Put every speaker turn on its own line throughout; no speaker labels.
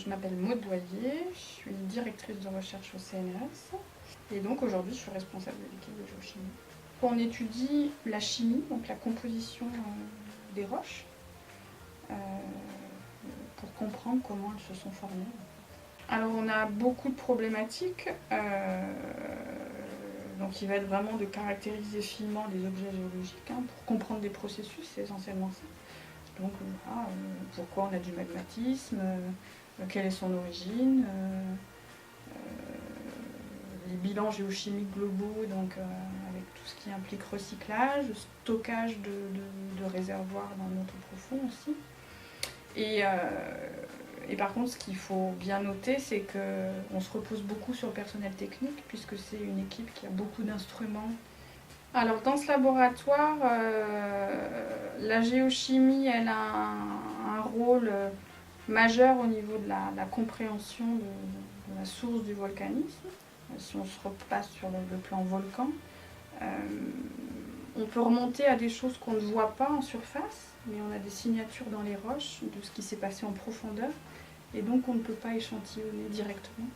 Je m'appelle Maude Boyer, je suis directrice de recherche au CNRS et donc aujourd'hui je suis responsable de l'équipe de géochimie. On étudie la chimie, donc la composition des roches, pour comprendre comment elles se sont formées. Alors on a beaucoup de problématiques, donc il va être vraiment de caractériser finement les objets géologiques, pour comprendre des processus, c'est essentiellement ça. Donc pourquoi on a du magmatisme, quelle est son origine, les bilans géochimiques globaux, donc avec tout ce qui implique recyclage, stockage de réservoirs dans le manteau profond aussi. Et par contre, ce qu'il faut bien noter, c'est qu'on se repose beaucoup sur le personnel technique, puisque c'est une équipe qui a beaucoup d'instruments. Alors dans ce laboratoire, la géochimie, elle a un rôle majeur au niveau de la compréhension de la source du volcanisme. Si on se repasse sur le plan volcan, on peut remonter à des choses qu'on ne voit pas en surface, mais on a des signatures dans les roches de ce qui s'est passé en profondeur, et donc on ne peut pas échantillonner directement.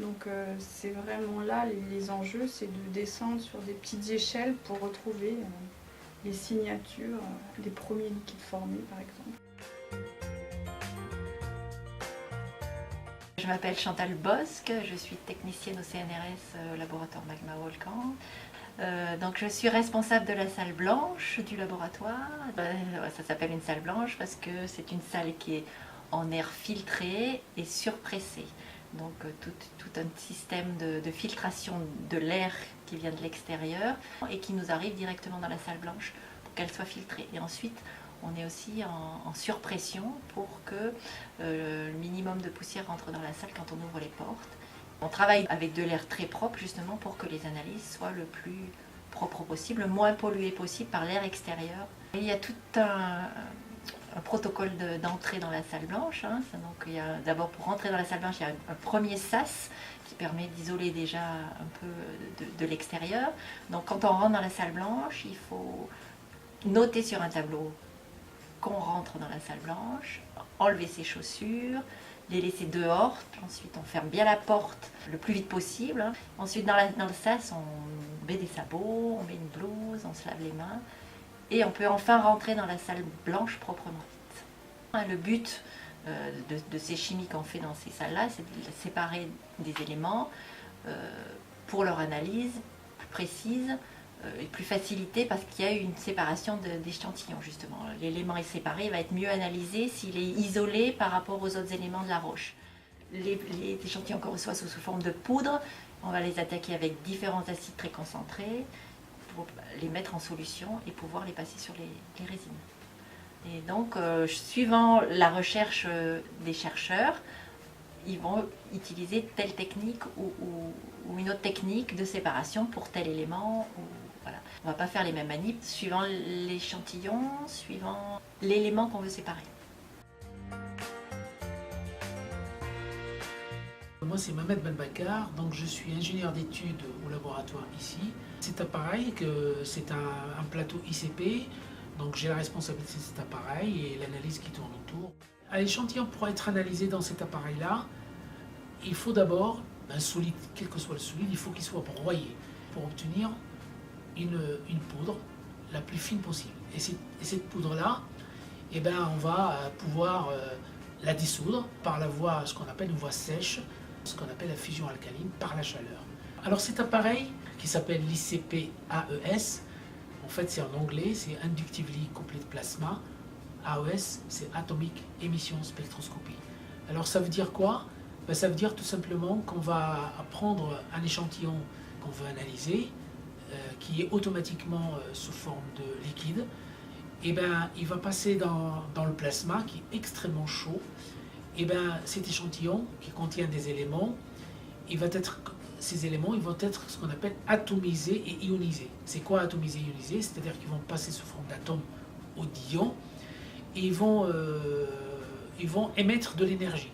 Donc c'est vraiment là les enjeux, c'est de descendre sur des petites échelles pour retrouver les signatures des premiers liquides formés par exemple.
Je m'appelle Chantal Bosque, je suis technicienne au CNRS au laboratoire Magma Volcan. Donc je suis responsable de la salle blanche du laboratoire. Ça s'appelle une salle blanche parce que c'est une salle qui est en air filtré et surpressé. Donc tout un système de filtration de l'air qui vient de l'extérieur et qui nous arrive directement dans la salle blanche pour qu'elle soit filtrée. Et ensuite, on est aussi en surpression pour que le minimum de poussière rentre dans la salle quand on ouvre les portes. On travaille avec de l'air très propre justement pour que les analyses soient le plus propre possible, le moins pollué possible par l'air extérieur. Et il y a tout un protocole d'entrée dans la salle blanche. Donc d'abord pour rentrer dans la salle blanche, il y a un premier sas qui permet d'isoler déjà un peu de l'extérieur. Donc quand on rentre dans la salle blanche, il faut noter sur un tableau qu'on rentre dans la salle blanche, enlever ses chaussures, les laisser dehors. Ensuite, on ferme bien la porte le plus vite possible. Ensuite, dans le sas, on met des sabots, on met une blouse, on se lave les mains. Et on peut enfin rentrer dans la salle blanche proprement dite. Le but de ces chimies qu'on fait dans ces salles-là, c'est de séparer des éléments pour leur analyse plus précise et plus facilitée parce qu'il y a eu une séparation d'échantillons justement. L'élément est séparé, il va être mieux analysé s'il est isolé par rapport aux autres éléments de la roche. Les échantillons qu'on reçoit sous forme de poudre, on va les attaquer avec différents acides très concentrés pour les mettre en solution et pouvoir les passer sur les résines. Et donc, suivant la recherche des chercheurs, ils vont utiliser telle technique ou une autre technique de séparation pour tel élément. Voilà. On ne va pas faire les mêmes manips suivant l'échantillon, suivant l'élément qu'on veut séparer.
Moi c'est Mohamed Belbakar, donc je suis ingénieur d'études au laboratoire ici. Cet appareil, c'est un plateau ICP, donc j'ai la responsabilité de cet appareil et l'analyse qui tourne autour. L'échantillon pour être analysé dans cet appareil-là, il faut d'abord un solide, quel que soit le solide, il faut qu'il soit broyé pour obtenir une poudre la plus fine possible. Et cette poudre-là, eh ben, on va pouvoir la dissoudre par la voie, ce qu'on appelle une voie sèche, ce qu'on appelle la fusion alcaline par la chaleur. Alors cet appareil qui s'appelle l'ICP-AES, en fait c'est en anglais, c'est Inductively Complete Plasma. AES, c'est Atomic Emission Spectroscopy. Alors ça veut dire quoi? Ben, ça veut dire tout simplement qu'on va prendre un échantillon qu'on veut analyser, qui est automatiquement sous forme de liquide. Et ben, il va passer dans le plasma qui est extrêmement chaud. Et ben, cet échantillon qui contient des éléments, ces éléments ils vont être ce qu'on appelle atomisés et ionisés. C'est quoi atomisés et ionisés? C'est-à-dire qu'ils vont passer sous forme d'atomes ou d'ions et ils vont émettre de l'énergie.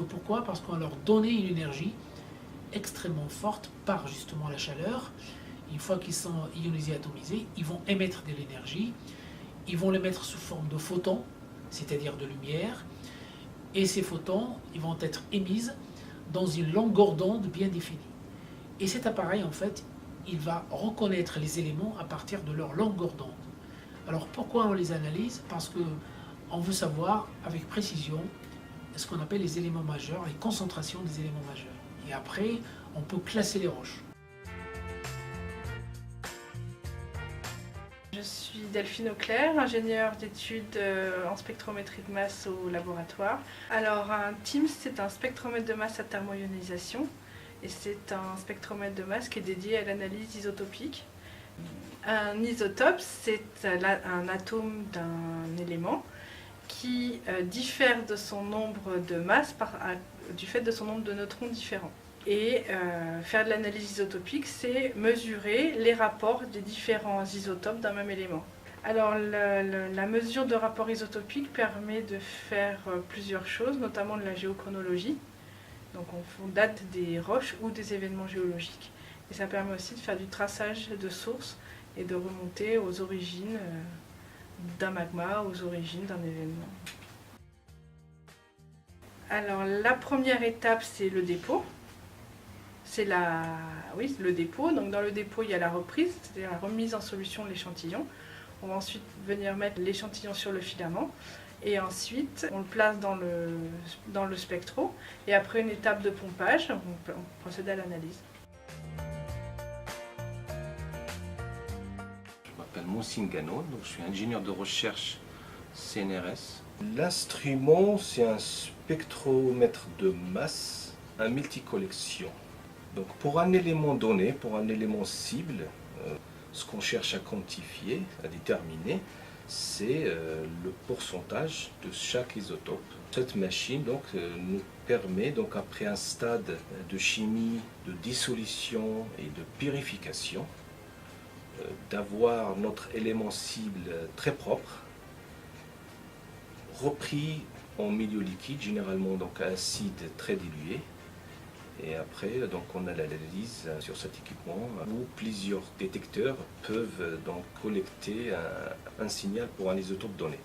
Pourquoi? Parce qu'on va leur donner une énergie extrêmement forte par justement la chaleur. Une fois qu'ils sont ionisés et atomisés, ils vont émettre de l'énergie. Ils vont l'émettre sous forme de photons, c'est-à-dire de lumière. Et ces photons, ils vont être émis dans une longueur d'onde bien définie. Et cet appareil, en fait, il va reconnaître les éléments à partir de leur longueur d'onde. Alors pourquoi on les analyse? Parce qu'on veut savoir avec précision ce qu'on appelle les éléments majeurs, les concentrations des éléments majeurs. Et après, on peut classer les roches.
Je suis Delphine Auclair, ingénieure d'études en spectrométrie de masse au laboratoire. Alors un TIMS, c'est un spectromètre de masse à thermoionisation et c'est un spectromètre de masse qui est dédié à l'analyse isotopique. Un isotope, c'est un atome d'un élément qui diffère de son nombre de masses du fait de son nombre de neutrons différents. Et faire de l'analyse isotopique, c'est mesurer les rapports des différents isotopes d'un même élément. Alors la mesure de rapport isotopique permet de faire plusieurs choses, notamment de la géochronologie. Donc on date des roches ou des événements géologiques. Et ça permet aussi de faire du traçage de sources et de remonter aux origines d'un magma, aux origines d'un événement. Alors la première étape, c'est le dépôt. C'est le dépôt. Donc dans le dépôt, il y a la reprise, c'est-à-dire la remise en solution de l'échantillon. On va ensuite venir mettre l'échantillon sur le filament. Et ensuite, on le place dans le spectro. Et après une étape de pompage, on procède à l'analyse.
Je m'appelle Moussine Gano, donc je suis ingénieur de recherche CNRS. L'instrument, c'est un spectromètre de masse, un multicollection. Donc pour un élément donné, pour un élément cible, ce qu'on cherche à quantifier, à déterminer, c'est le pourcentage de chaque isotope. Cette machine donc, nous permet, donc, après un stade de chimie, de dissolution et de purification, d'avoir notre élément cible très propre, repris en milieu liquide, généralement donc acide très dilué. Et après, donc, on a l'analyse sur cet équipement où plusieurs détecteurs peuvent donc collecter un signal pour un isotope donné.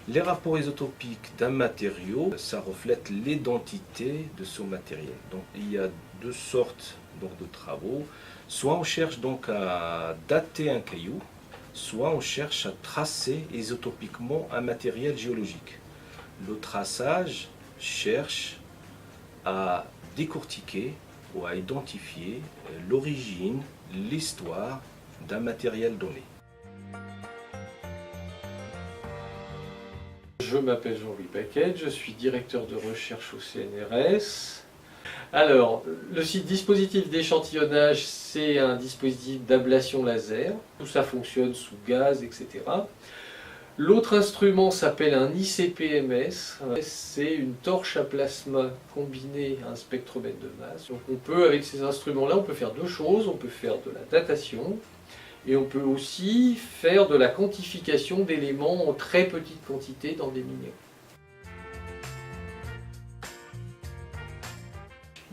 Les rapports isotopiques d'un matériau, ça reflète l'identité de ce matériel. Donc, il y a deux sortes donc, de travaux. Soit on cherche donc à dater un caillou, soit on cherche à tracer isotopiquement un matériel géologique. Le traçage cherche à décortiquer ou à identifier l'origine, l'histoire d'un matériel donné.
Je m'appelle Jean-Louis Paquet, je suis directeur de recherche au CNRS. Alors, le dispositif d'échantillonnage, c'est un dispositif d'ablation laser. Tout ça fonctionne sous gaz, etc. L'autre instrument s'appelle un ICP-MS, c'est une torche à plasma combinée à un spectromètre de masse. Donc on peut, avec ces instruments-là, on peut faire deux choses. On peut faire de la datation et on peut aussi faire de la quantification d'éléments en très petite quantité dans des minéraux.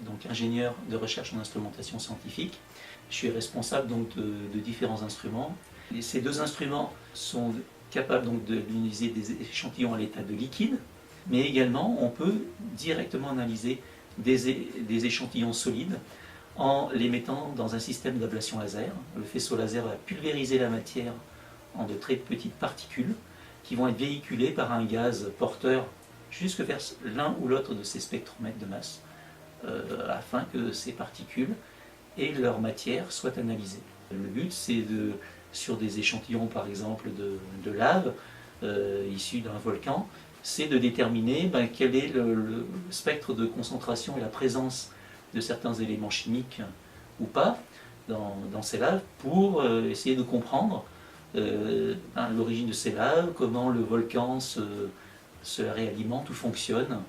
Donc ingénieur de recherche en instrumentation scientifique. Je suis responsable donc de différents instruments. Et ces deux instruments sont capables donc d'analyser des échantillons à l'état de liquide, mais également on peut directement analyser des échantillons solides en les mettant dans un système d'ablation laser. Le faisceau laser va pulvériser la matière en de très petites particules qui vont être véhiculées par un gaz porteur jusque vers l'un ou l'autre de ces spectromètres de masse afin que ces particules et leur matière soient analysées. Le but, c'est sur des échantillons par exemple de lave issus d'un volcan, c'est de déterminer quel est le spectre de concentration et la présence de certains éléments chimiques ou pas dans ces laves pour essayer de comprendre l'origine de ces laves, comment le volcan se réalimente ou fonctionne